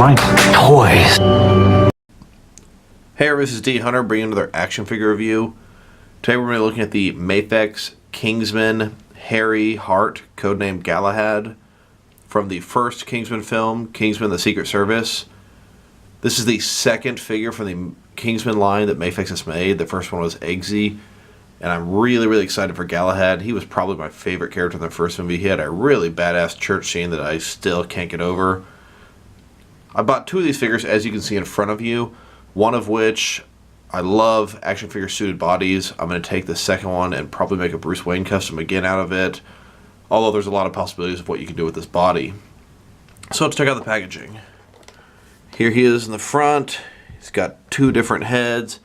my toys. Hey, this is D Hunter bringing another action figure review. Today we're going to be looking at the Mafex Kingsman Hart, codenamed Galahad, from the first Kingsman film, Kingsman: The Secret Service. This is the second figure from the Kingsman line that Mafex has made. The first one was Eggsy, and I'm really excited for Galahad. He was probably my favorite character in the first movie. He had a really badass church scene that I still can't get over. I bought two of these figures, as you can see in front of you, one of which I love action figure suited bodies. I'm going to take the second one and probably make a Bruce Wayne custom again out of it, although there's a lot of possibilities of what you can do with this body. So let's check out the packaging. Here he is in the front. He's got two different heads.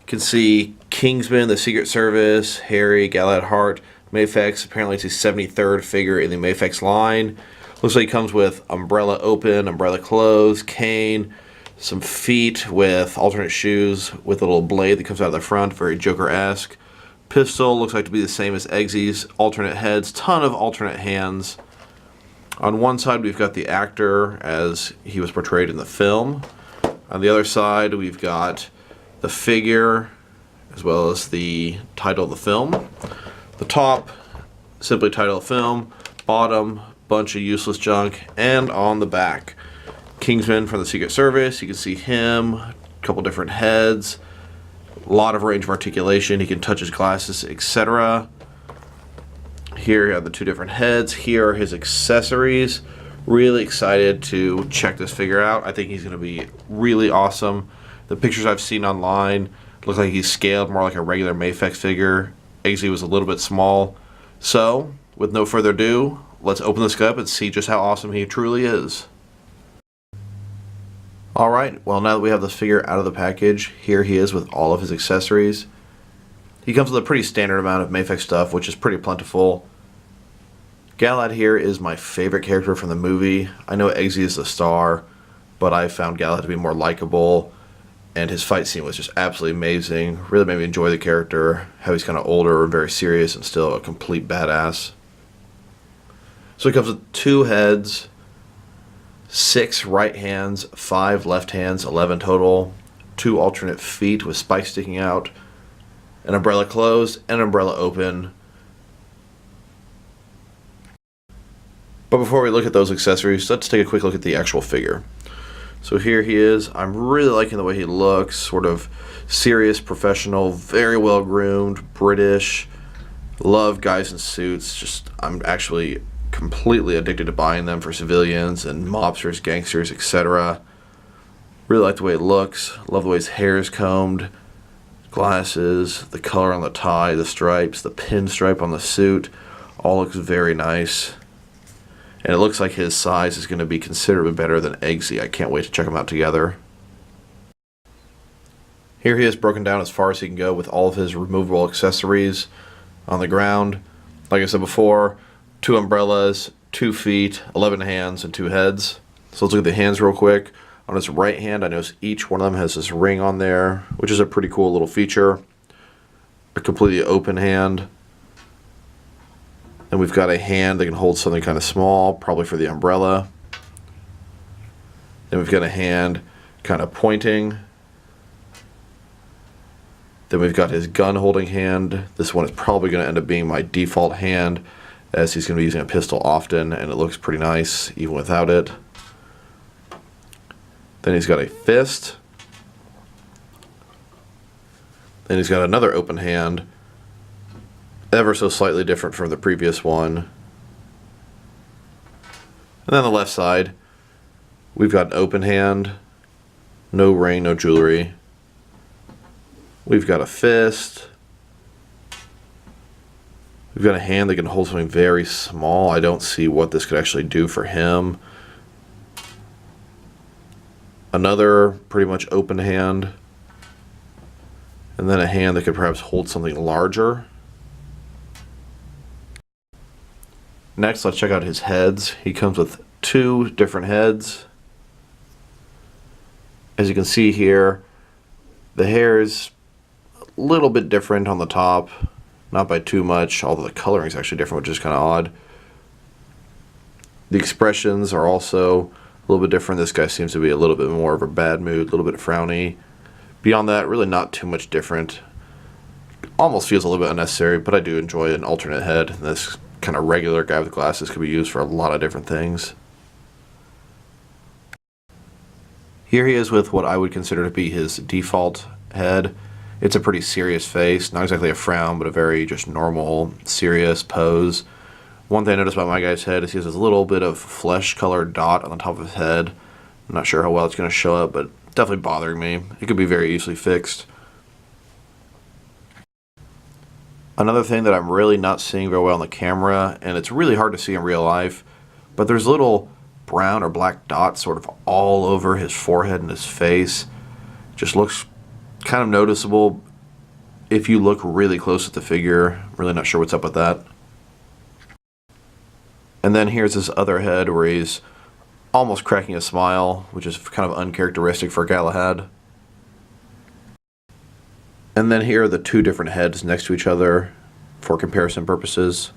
You can see Kingsman, the Secret Service, Galahad, Hart, Mafex. Apparently it's his 73rd figure in the Mafex line. Looks like he comes with umbrella open, umbrella closed, cane, some feet with alternate shoes with a little blade that comes out of the front, very Joker-esque. Pistol looks like to be the same as Eggsy's, alternate heads, ton of alternate hands. On one side we've got the actor as he was portrayed in the film. On the other side we've got the figure as well as the title of the film. The top, simply title of film. Bottom, bunch of useless junk. And on the back, Kingsman from the Secret Service. You can see him, a couple different heads, a lot of range of articulation. He can touch his glasses, etc. Here you have the two different heads. Here are his accessories. Really excited to check this figure out. I think he's going to be really awesome. The pictures I've seen online look like he's scaled more like a regular Mafex figure. Eggsy was a little bit small. So, with no further ado, let's open this up and see just how awesome he truly is. Alright, well, now that we have this figure out of the package, here he is with all of his accessories. He comes with a pretty standard amount of Mafex stuff, which is pretty plentiful. Galahad here is my favorite character from the movie. I know Eggsy is the star, but I found Galahad to be more likable, and his fight scene was just absolutely amazing. Really made me enjoy the character, how he's kind of older and very serious and still a complete badass. So he comes with two heads, 6 right hands, 5 left hands, 11 total, 2 alternate feet with spikes sticking out, an umbrella closed, and an umbrella open. But before we look at those accessories, let's take a quick look at the actual figure. So here he is. I'm really liking the way he looks, sort of serious, professional, very well groomed, British. Love guys in suits. I'm actually completely addicted to buying them for civilians and mobsters, gangsters, etc. Really like the way it looks. Love the way his hair is combed. Glasses, the color on the tie, the stripes, the pinstripe on the suit, all looks very nice. And it looks like his size is going to be considerably better than Eggsy. I can't wait to check them out together. Here he is broken down as far as he can go with all of his removable accessories on the ground. Like I said before, 2 umbrellas, 2 feet, 11 hands, and 2 heads. So let's look at the hands real quick. On his right hand, I notice each one of them has this ring on there, which is a pretty cool little feature. A completely open hand. And we've got a hand that can hold something kind of small, probably for the umbrella. Then we've got a hand kind of pointing. Then we've got his gun holding hand. This one is probably going to end up being my default hand, as he's going to be using a pistol often, and it looks pretty nice even without it. Then he's got a fist. Then he's got another open hand, ever so slightly different from the previous one. And then the left side, we've got an open hand, no ring, no jewelry. We've got a fist. We've got a hand that can hold something very small. I don't see what this could actually do for him. Another pretty much open hand. And then a hand that could perhaps hold something larger. Next, let's check out his heads. He comes with 2 different heads. As you can see here, the hair is a little bit different on the top. Not by too much, although the coloring is actually different, which is kind of odd. The expressions are also A little bit different. This guy seems to be a little bit more of a bad mood, a little bit frowny. Beyond that, really not too much different. Almost feels a little bit unnecessary, but I do enjoy an alternate head. This kind of regular guy with glasses could be used for a lot of different things. Here he is with what I would consider to be his default head. It's a pretty serious face, not exactly a frown, but a very just normal, serious pose. One thing I noticed about my guy's head is he has this little bit of flesh-colored dot on the top of his head. I'm not sure how well it's going to show up, but definitely bothering me. It could be very easily fixed. Another thing that I'm really not seeing very well on the camera, and it's really hard to see in real life, but there's little brown or black dots sort of all over his forehead and his face. Just looks kind of noticeable if you look really close at the figure. Really not sure what's up with that. And then here's this other head where he's almost cracking a smile, which is kind of uncharacteristic for Galahad. And then here are the two different heads next to each other for comparison purposes.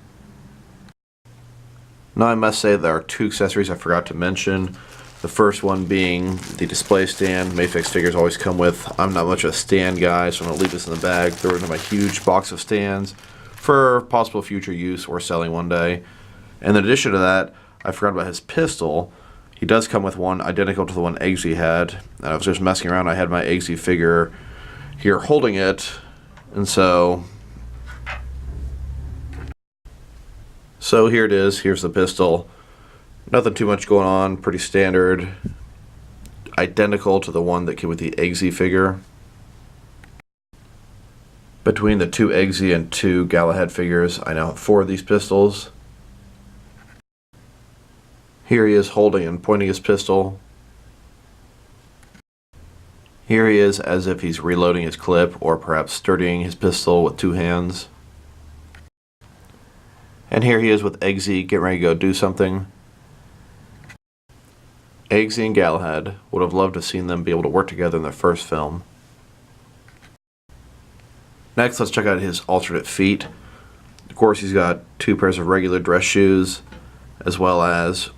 Now I must say there are two accessories I forgot to mention. The first one being the display stand. Mafex figures always come with. I'm not much of a stand guy, so I'm going to leave this in the bag, throw it into my huge box of stands for possible future use or selling one day. And in addition to that, I forgot about his pistol. He does come with one identical to the one Eggsy had. And I was just messing around. I had my Eggsy figure here holding it, and so here it is. Here's the pistol. Nothing too much going on, pretty standard, identical to the one that came with the Eggsy figure. Between the two Eggsy and two Galahad figures, I now have 4 of these pistols. Here he is holding and pointing his pistol. Here he is as if he's reloading his clip, or perhaps steadying his pistol with 2 hands. And here he is with Eggsy getting ready to go do something. Eggsy and Galahad, would have loved to have seen them be able to work together in their first film. Next, let's check out his alternate feet. Of course, he's got 2 pairs of regular dress shoes, as well as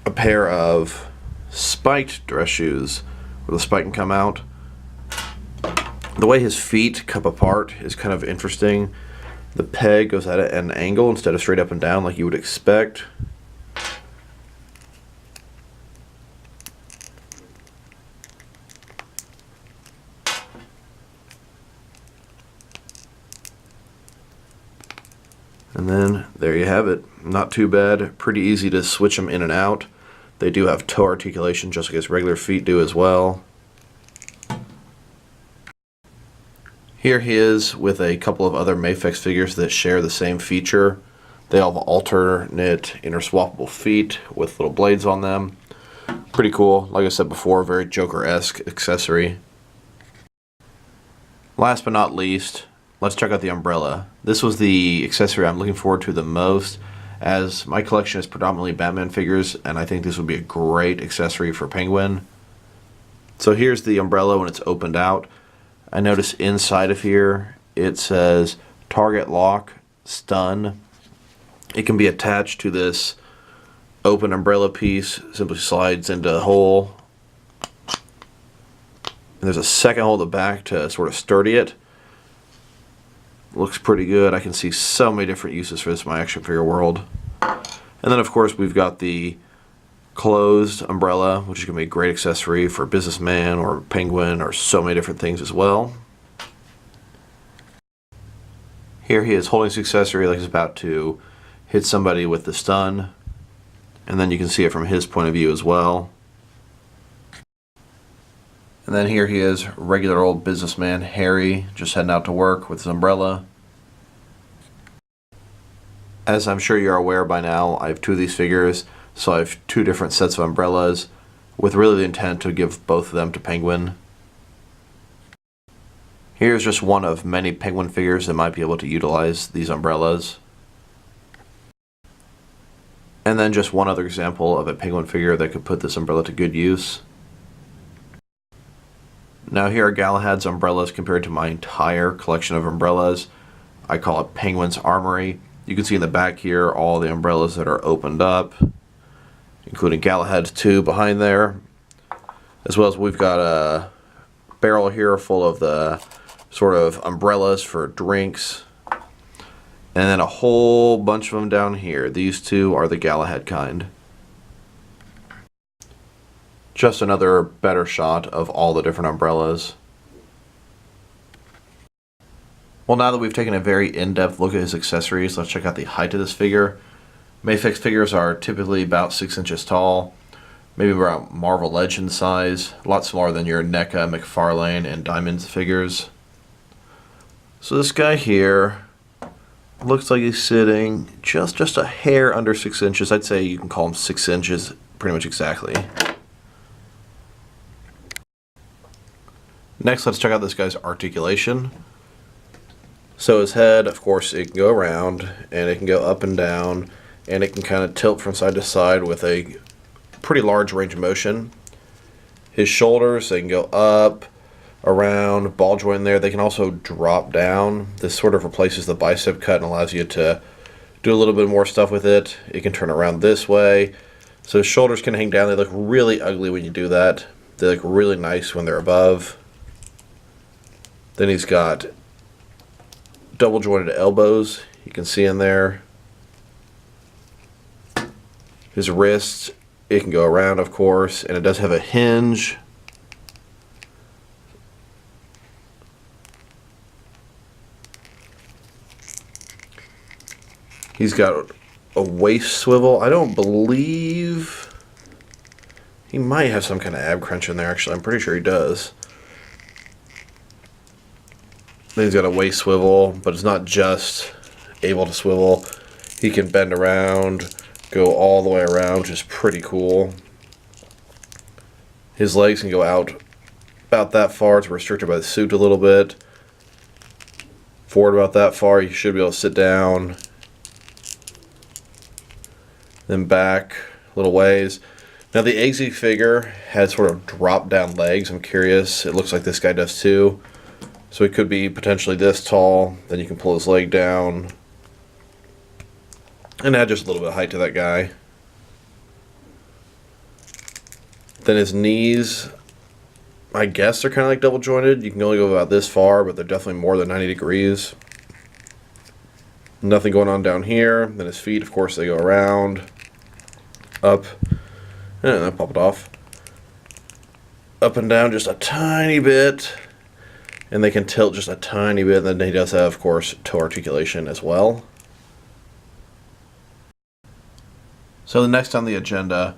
a pair of spiked dress shoes, where the spike can come out. The way his feet cup apart is kind of interesting. The peg goes at an angle instead of straight up and down like you would expect. And then there you have it. Not too bad. Pretty easy to switch them in and out. They do have toe articulation just like his regular feet do as well. Here he is with a couple of other Mafex figures that share the same feature. They all have alternate inner swappable feet with little blades on them. Pretty cool. Like I said before, very Joker-esque accessory. Last but not least, let's check out the umbrella. This was the accessory I'm looking forward to the most, as my collection is predominantly Batman figures, and I think this would be a great accessory for Penguin. So here's the umbrella when it's opened out. I notice inside of here it says target lock, stun. It can be attached to this open umbrella piece, simply slides into a hole. And there's a second hole at the back to sort of sturdy it. Looks pretty good. I can see so many different uses for this in my action figure world. And then of course we've got the closed umbrella, which is going to be a great accessory for Businessman or Penguin or so many different things as well. Here he is holding his accessory like he's about to hit somebody with the stun. And then you can see it from his point of view as well. And then here he is, regular old businessman Harry, just heading out to work with his umbrella. As I'm sure you're aware by now, I have 2 of these figures, so I have 2 different sets of umbrellas, with really the intent to give both of them to Penguin. Here's just one of many Penguin figures that might be able to utilize these umbrellas. And then just one other example of a Penguin figure that could put this umbrella to good use. Now here are Galahad's umbrellas compared to my entire collection of umbrellas. I call it Penguin's Armory. You can see in the back here all the umbrellas that are opened up. including Galahad's 2 behind there, as well as we've got a barrel here full of the sort of umbrellas for drinks, and then a whole bunch of them down here. These two are the Galahad kind. Just another better shot of all the different umbrellas. Well, now that we've taken a very in-depth look at his accessories, let's check out the height of this figure. Mafex figures are typically about 6 inches tall, maybe around Marvel Legends size, a lot smaller than your NECA, McFarlane, and Diamonds figures. So this guy here looks like he's sitting just a hair under 6 inches. I'd say you can call him 6 inches pretty much exactly. Next, let's check out this guy's articulation. So his head, of course, it can go around, and it can go up and down, and it can kind of tilt from side to side with a pretty large range of motion. His shoulders, they can go up, around, ball joint there. They can also drop down. This sort of replaces the bicep cut and allows you to do a little bit more stuff with it. It can turn around this way. So his shoulders can hang down. They look really ugly when you do that. They look really nice when they're above. Then he's got double jointed elbows, you can see in there. His wrists, it can go around, of course, and it does have a hinge. He's got a waist swivel. I don't believe he might have some kind of ab crunch in there, actually. I'm pretty sure he does. Then he's got a waist swivel, but it's not just able to swivel. He can bend around, go all the way around, which is pretty cool. His legs can go out about that far. It's restricted by the suit a little bit. Forward about that far. You should be able to sit down. Then back a little ways. Now the Eggsy figure has sort of drop down legs. I'm curious. It looks like this guy does too. So he could be potentially this tall. Then you can pull his leg down and add just a little bit of height to that guy. Then his knees, I guess they're kind of like double jointed. You can only go about this far, but they're definitely more than 90 degrees. Nothing going on down here. Then his feet, of course, they go around, up, and then pop it off. Up and down just a tiny bit. And they can tilt just a tiny bit. And then he does have, of course, toe articulation as well. So the next on the agenda,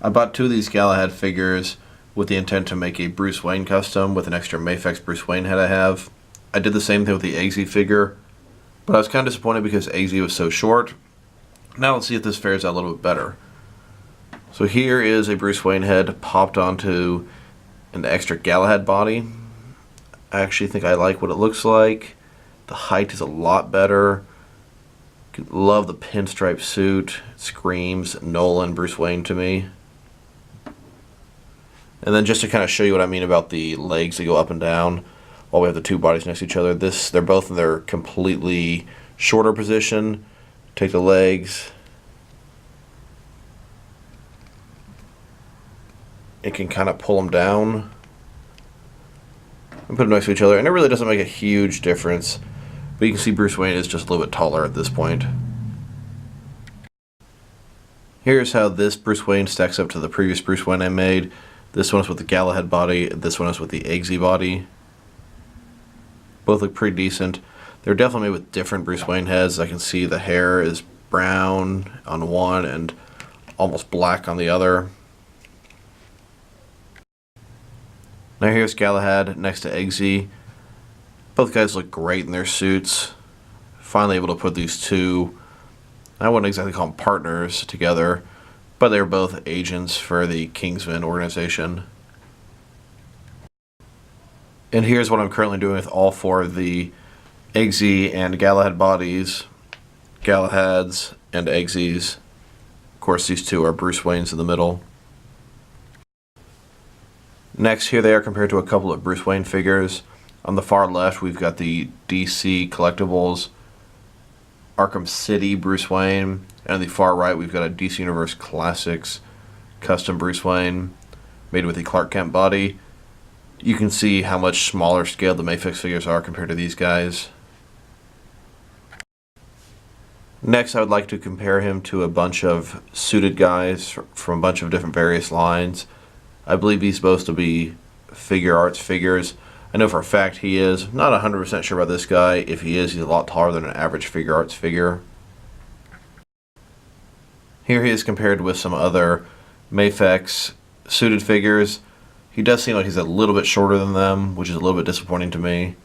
I bought 2 of these Galahad figures with the intent to make a Bruce Wayne custom with an extra Mafex Bruce Wayne head I have. I did the same thing with the Eggsy figure, but I was kind of disappointed because Eggsy was so short. Now let's see if this fares out a little bit better. So here is a Bruce Wayne head popped onto an extra Galahad body. I actually think I like what it looks like. The height is a lot better. Love the pinstripe suit. It screams Nolan Bruce Wayne to me. And then just to kind of show you what I mean about the legs that go up and down while we have the 2 bodies next to each other. They're both in their completely shorter position. Take the legs. It can kind of pull them down and put them next to each other, and it really doesn't make a huge difference, but you can see Bruce Wayne is just a little bit taller at this point. Here's how this Bruce Wayne stacks up to the previous Bruce Wayne I made. This one is with the Galahad body, this one is with the Eggsy body. Both look pretty decent. They're definitely made with different Bruce Wayne heads. I can see the hair is brown on one and almost black on the other. Now here's Galahad next to Eggsy. Both guys look great in their suits. Finally able to put these 2, I wouldn't exactly call them partners, together, but they're both agents for the Kingsman organization. And here's what I'm currently doing with all 4 of the Eggsy and Galahad bodies. Galahad's and Eggsy's. Of course, these 2 are Bruce Wayne's in the middle. Next, here they are compared to a couple of Bruce Wayne figures. On the far left, we've got the DC Collectibles Arkham City Bruce Wayne. And on the far right, we've got a DC Universe Classics custom Bruce Wayne, made with the Clark Kent body. You can see how much smaller scale the Mafex figures are compared to these guys. Next, I would like to compare him to a bunch of suited guys from a bunch of different various lines. I believe he's supposed to be figure arts figures. I know for a fact he is. Not 100% sure about this guy. If he is, he's a lot taller than an average figure arts figure. Here he is compared with some other Mafex suited figures. He does seem like he's a little bit shorter than them, which is a little bit disappointing to me.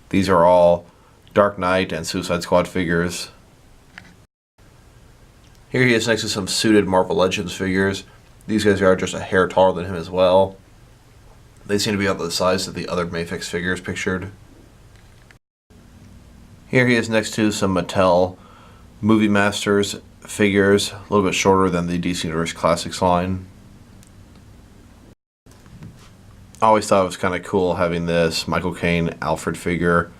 These are all Dark Knight and Suicide Squad figures. Here he is next to some suited Marvel Legends figures. These guys are just a hair taller than him as well. They seem to be about the size of the other Mafex figures pictured. Here he is next to some Mattel Movie Masters figures, a little bit shorter than the DC Universe Classics line. I always thought it was kind of cool having this Michael Caine Alfred figure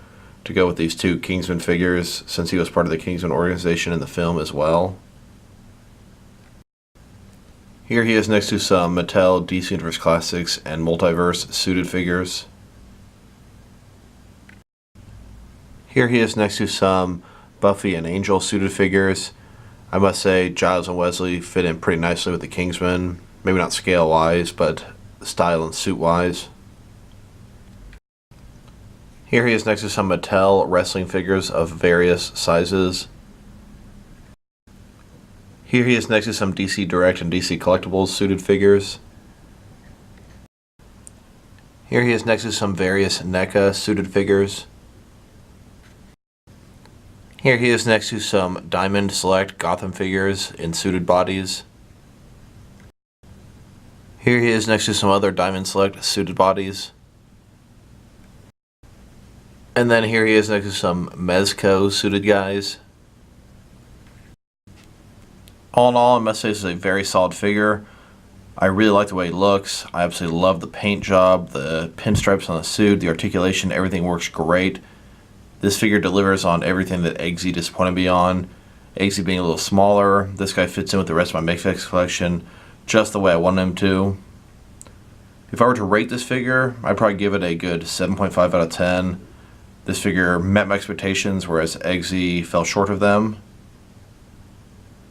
to go with these two Kingsman figures, since he was part of the Kingsman organization in the film as well. Here he is next to some Mattel DC Universe Classics and Multiverse suited figures. Here he is next to some Buffy and Angel suited figures. I must say Giles and Wesley fit in pretty nicely with the Kingsman. Maybe not scale-wise, but style and suit-wise. Here he is next to some Mattel wrestling figures of various sizes. Here he is next to some DC Direct and DC Collectibles suited figures. Here he is next to some various NECA suited figures. Here he is next to some Diamond Select Gotham figures in suited bodies. Here he is next to some other Diamond Select suited bodies. And then here he is next to some Mezco suited guys. All in all, I must say this is a very solid figure. I really like the way he looks. I absolutely love the paint job, the pinstripes on the suit, the articulation, everything works great. This figure delivers on everything that Eggsy disappointed me on. Eggsy being a little smaller, this guy fits in with the rest of my Mafex collection just the way I want him to. If I were to rate this figure, I'd probably give it a good 7.5 out of 10. This figure met my expectations, whereas Eggsy fell short of them.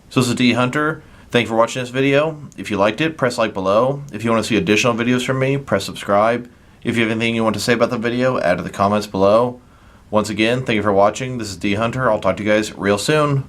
So this is D Hunter. Thank you for watching this video. If you liked it, press like below. If you want to see additional videos from me, press subscribe. If you have anything you want to say about the video, add to the comments below. Once again, thank you for watching. This is D Hunter. I'll talk to you guys real soon.